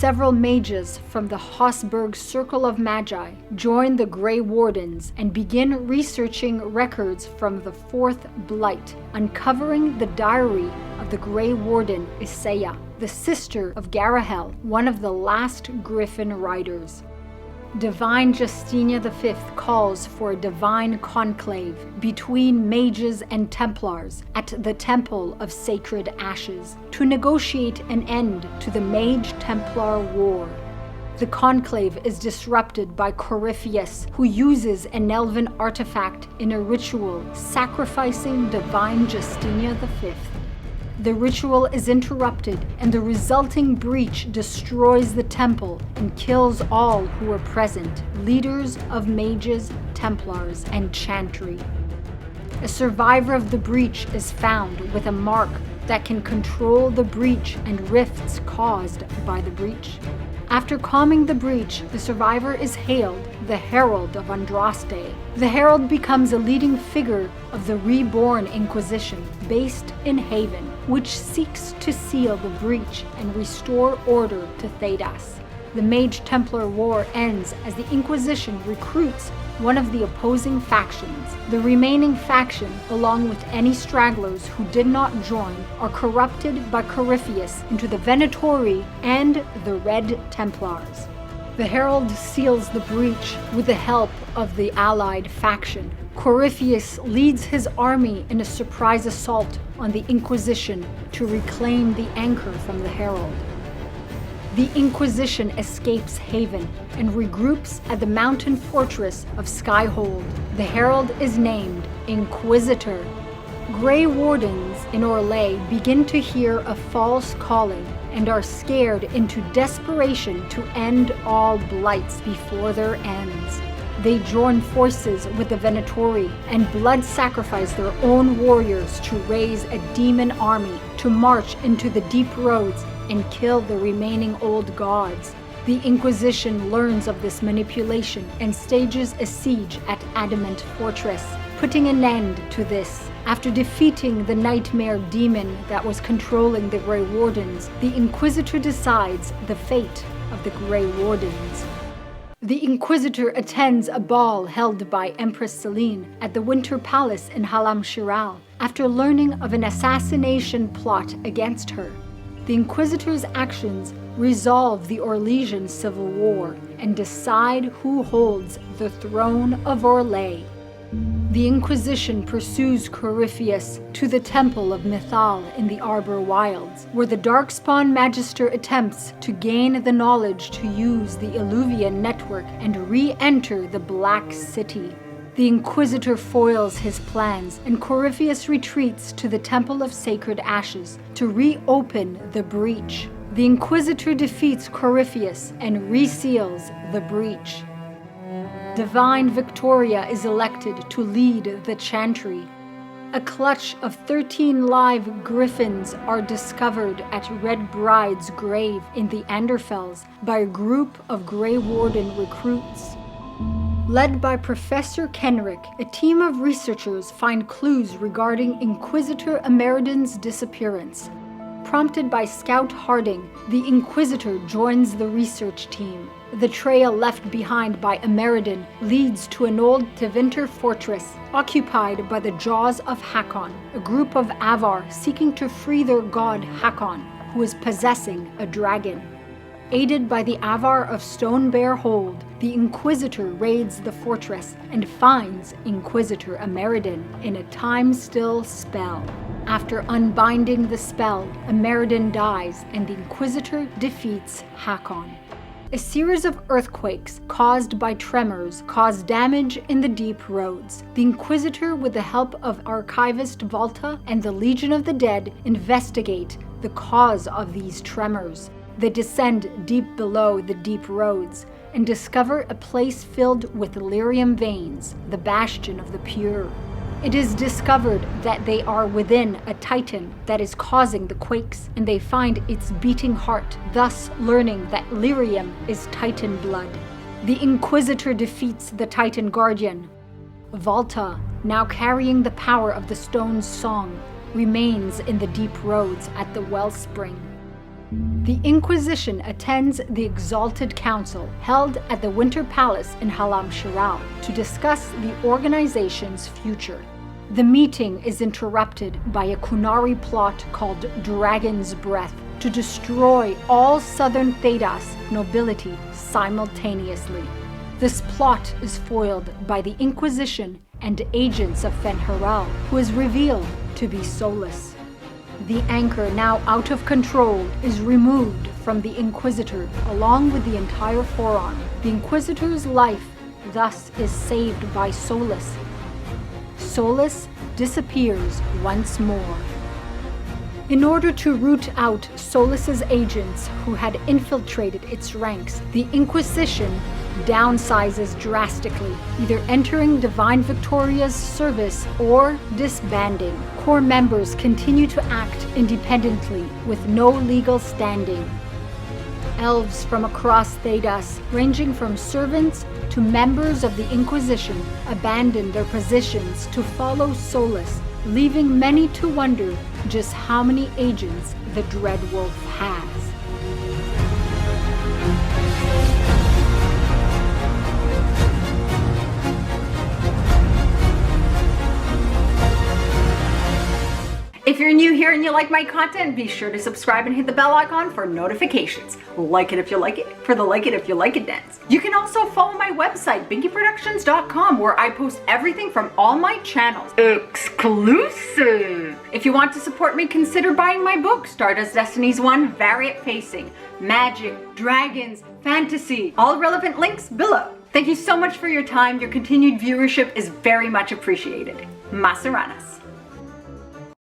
several mages from the Hosberg Circle of Magi join the Grey Wardens and begin researching records from the Fourth Blight, uncovering the diary of the Grey Warden Isaiah, the sister of Garahel, one of the last Griffin riders. Divine Justinia V calls for a divine conclave between mages and Templars at the Temple of Sacred Ashes to negotiate an end to the Mage-Templar War. The conclave is disrupted by Corypheus, who uses an elven artifact in a ritual sacrificing Divine Justinia V. The ritual is interrupted, and the resulting breach destroys the temple and kills all who are present, leaders of mages, Templars, and Chantry. A survivor of the breach is found with a mark that can control the breach and rifts caused by the breach. After calming the breach, the survivor is hailed the Herald of Andraste. The Herald becomes a leading figure of the reborn Inquisition, based in Haven, which seeks to seal the breach and restore order to Thedas. The Mage-Templar War ends as the Inquisition recruits one of the opposing factions. The remaining faction, along with any stragglers who did not join, are corrupted by Corypheus into the Venatori and the Red Templars. The Herald seals the breach with the help of the allied faction. Corypheus leads his army in a surprise assault on the Inquisition to reclaim the anchor from the Herald. The Inquisition escapes Haven and regroups at the mountain fortress of Skyhold. The Herald is named Inquisitor. Grey Wardens in Orlais begin to hear a false calling and are scared into desperation to end all blights before their ends. They join forces with the Venatori and blood sacrifice their own warriors to raise a demon army to march into the deep roads and kill the remaining old gods. The Inquisition learns of this manipulation and stages a siege at Adamant Fortress, putting an end to this. After defeating the nightmare demon that was controlling the Grey Wardens, the Inquisitor decides the fate of the Grey Wardens. The Inquisitor attends a ball held by Empress Celine at the Winter Palace in Halam Shiral after learning of an assassination plot against her. The Inquisitor's actions resolve the Orlesian Civil War and decide who holds the throne of Orlais. The Inquisition pursues Corypheus to the Temple of Mythal in the Arbor Wilds, where the Darkspawn Magister attempts to gain the knowledge to use the Illuvian network and re-enter the Black City. The Inquisitor foils his plans, and Corypheus retreats to the Temple of Sacred Ashes to reopen the breach. The Inquisitor defeats Corypheus and reseals the breach. Divine Victoria is elected to lead the Chantry. A clutch of 13 live griffins are discovered at Red Bride's grave in the Anderfells by a group of Grey Warden recruits. Led by Professor Kenrick, a team of researchers find clues regarding Inquisitor Ameridan's disappearance. Prompted by Scout Harding, the Inquisitor joins the research team. The trail left behind by Ameridan leads to an old Tevinter fortress occupied by the Jaws of Hakon, a group of Avar seeking to free their god Hakon, who is possessing a dragon. Aided by the Avar of Stone Bear Hold, the Inquisitor raids the fortress and finds Inquisitor Ameridan in a time-still spell. After unbinding the spell, Ameridan dies and the Inquisitor defeats Hakon. A series of earthquakes caused by tremors cause damage in the deep roads. The Inquisitor, with the help of Archivist Volta and the Legion of the Dead, investigate the cause of these tremors. They descend deep below the deep roads and discover a place filled with lyrium veins, the bastion of the pure. It is discovered that they are within a titan that is causing the quakes, and they find its beating heart, thus learning that lyrium is titan blood. The Inquisitor defeats the Titan Guardian. Volta, now carrying the power of the stone's song, remains in the deep roads at the wellspring. The Inquisition attends the Exalted Council held at the Winter Palace in Halam Shiral to discuss the organization's future. The meeting is interrupted by a Qunari plot called Dragon's Breath to destroy all southern Thedas nobility simultaneously. This plot is foiled by the Inquisition and agents of Fen'Harel, who is revealed to be Solas. The anchor, now out of control, is removed from the Inquisitor along with the entire forearm. The Inquisitor's life thus is saved by Solas. Solas disappears once more. In order to root out Solas's agents who had infiltrated its ranks, the Inquisition downsizes drastically, either entering Divine Victoria's service or disbanding. Core members continue to act independently with no legal standing. Elves from across Thedas, ranging from servants to members of the Inquisition, abandon their positions to follow Solas, leaving many to wonder just how many agents the Dread Wolf has. If you're new here and you like my content, be sure to subscribe and hit the bell icon for notifications. Like it if you like it, for the like it if you like it dance. You can also follow my website, binkyproductions.com, where I post everything from all my channels. Exclusive! If you want to support me, consider buying my book, Stardust Destinies 1 Variant Pacing. Magic, dragons, fantasy, all relevant links below. Thank you so much for your time. Your continued viewership is very much appreciated. Maseranas.